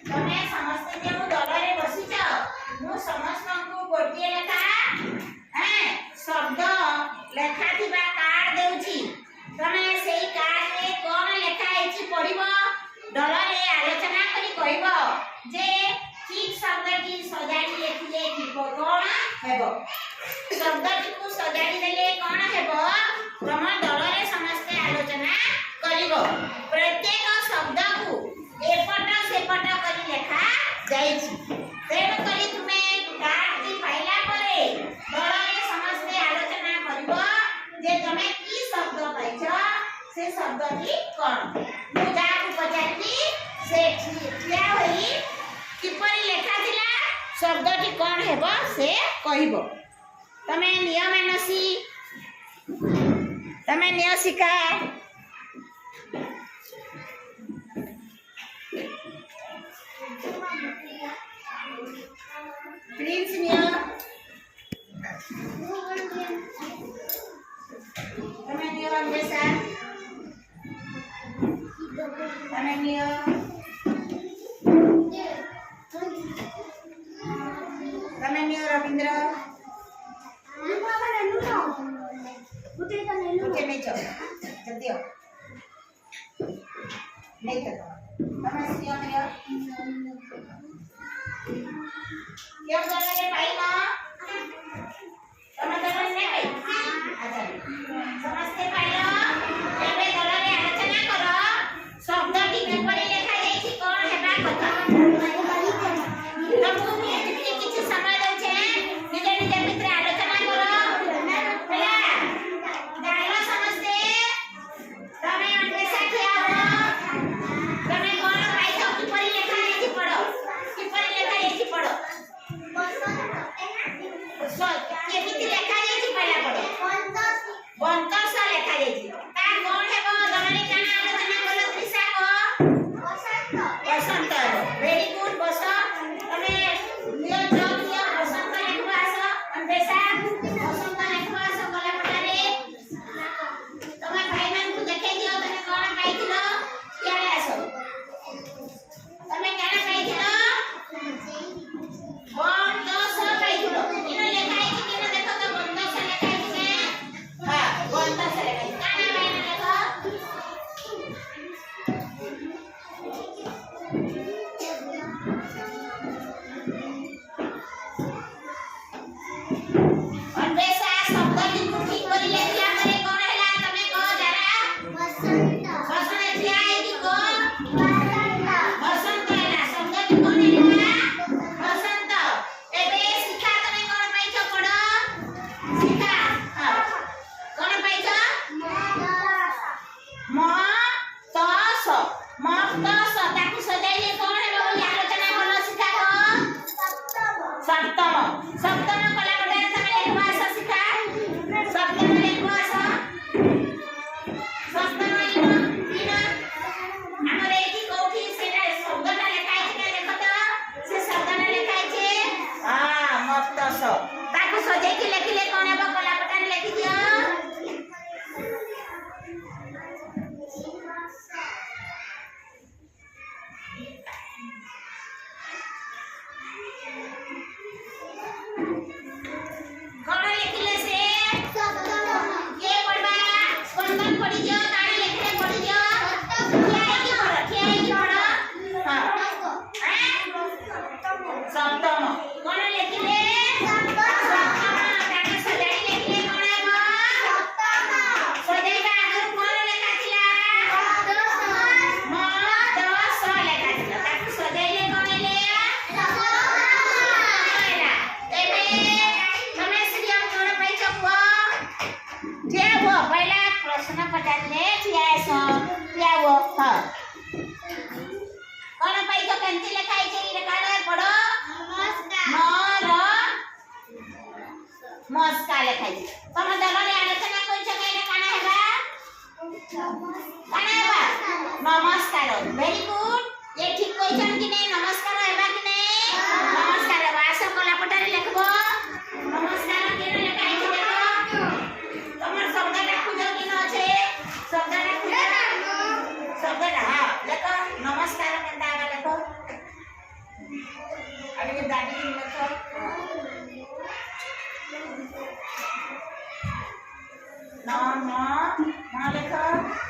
तमे समस्त जे दलरे बसिछ मु समस्त को गोटिए लेखा शब्द लेखा थिबा कार्ड देउची तमे सेही कार्ड रे कोन लेखा आइची पढिबो दलरे आलोचना करी कहइबो जे ठीक शब्द की सजाडी लेखिले की कोन हेबो शब्द को सजाडी देले कोन हेबो तम दलरे समस्त आलोचना करिवो प्रत्येक शब्द को एपट सेपट करी लेखा जाइछि तेणु करी तुमे कार्ड की पाइला परे दलरे समस्त आलोचना करिवो जे तमे की शब्द पाइछ से शब्द की कोन मु जाकु पचारली से ठिया होई किपरि लेखा थिला शब्द की कोन हेबो से कहिबो तमे निय सिका प्रिंस निय तमे निय अंदेसा तमे निय तमे निय रविंद्र उठे नहीं चल जल्दी आओ नहीं कर तमे सिया निय क्यों दलरे पाई ना तमे दलरे नहीं पाई अच्छा समझते पाइलो एबे दलरे आलोचना करो शब्द की पेपर लेखा जाईछि कोन हेबा कथा तमु किछि समय दउ छे निजे निजे मित्र आलोचना करो ହେଲା जाइलो समझते तमे अंदेसा ठिया हो तमे कोन पाइछो किपरि लेखा जाईछि पढो किपरि लेखा जाईछि पढो केमिति लेखा जाईछि पहिला पढो बंतस लेखा जाईछि ता कोन हेबो दलरे काना आलोचना कलो त्रिशा को बसंत वेरी गुड बस तमे नियो जॉब नियो बसंत लेखबा आसो अंदेसा बसंत लेखबा आसो कला पटारे तमे भाई मान को देखै दियो तमे कोन पाइथिलो याले आसो तमे काना पाइथिलो बंतस पाइथिलो किनो लेखा आइछि किनो देखो तो बंतस लेखा आइछि हां बंतस लेखा आइछि काना भाई देखो अन्वेषा शब्द की ठीक करी लेखिया करे कोन हैला तमे कह जरा बसंत ठिया है कि कोन बसंत हैला शब्द की कोन हैला बसंत एबे शिखा तमे कोन पाइछो पढो शिखा हां कोन पाइछो मतस ताकू सजाइले कोन हेबो बोली आलोचना कलो शिखा को सप्तम कला पटारे तमे लेखबा आसो शिखा सप्तम लेखबा आसो सप्तम तीन हमर एठी कोठी सेटा शब्दटा लेखा आइछि देखो तो से शब्दटा लेखा आइछि हां मतस ताकू सजाइ के लेखिले कोन हेबो कला पटारे लेखि दियो कोन लेखिले से के पढबा स्पंदन पढि दियो काना लेखले पढि दियो ठिया है कि पढो हां सप्तम कोन लेखिले सप्तम ताके सजाई लेखिले कोन हेबो सजाइबा आगु कोन लेखा थिला मदस लेखा थिला ताके सजाइले कोन हेले पहला प्रश्न पचारले ठिया वो हां कोन पाइछो केंति लेखा आइछि रेकॉर्ड पढो नमस्कार लेखा आइछि तम दलरे आलोचना कइछो केने काना हेबा काना हेबा नमस्कार वेरी गुड ये ठीक कइछन कि नै नमस्कार हेबा कि नै नमस्कार वासो कला पटारे लेखबो नमस्कार केने लेखा आइछि देखो तमर शब्द राखु जो कि न छे शब्द राखु शब्द हां देखो नमस्कार केनता आगा देखो କହିବେ ଦାଦି ଲେଖ। ନ ଲେଖ।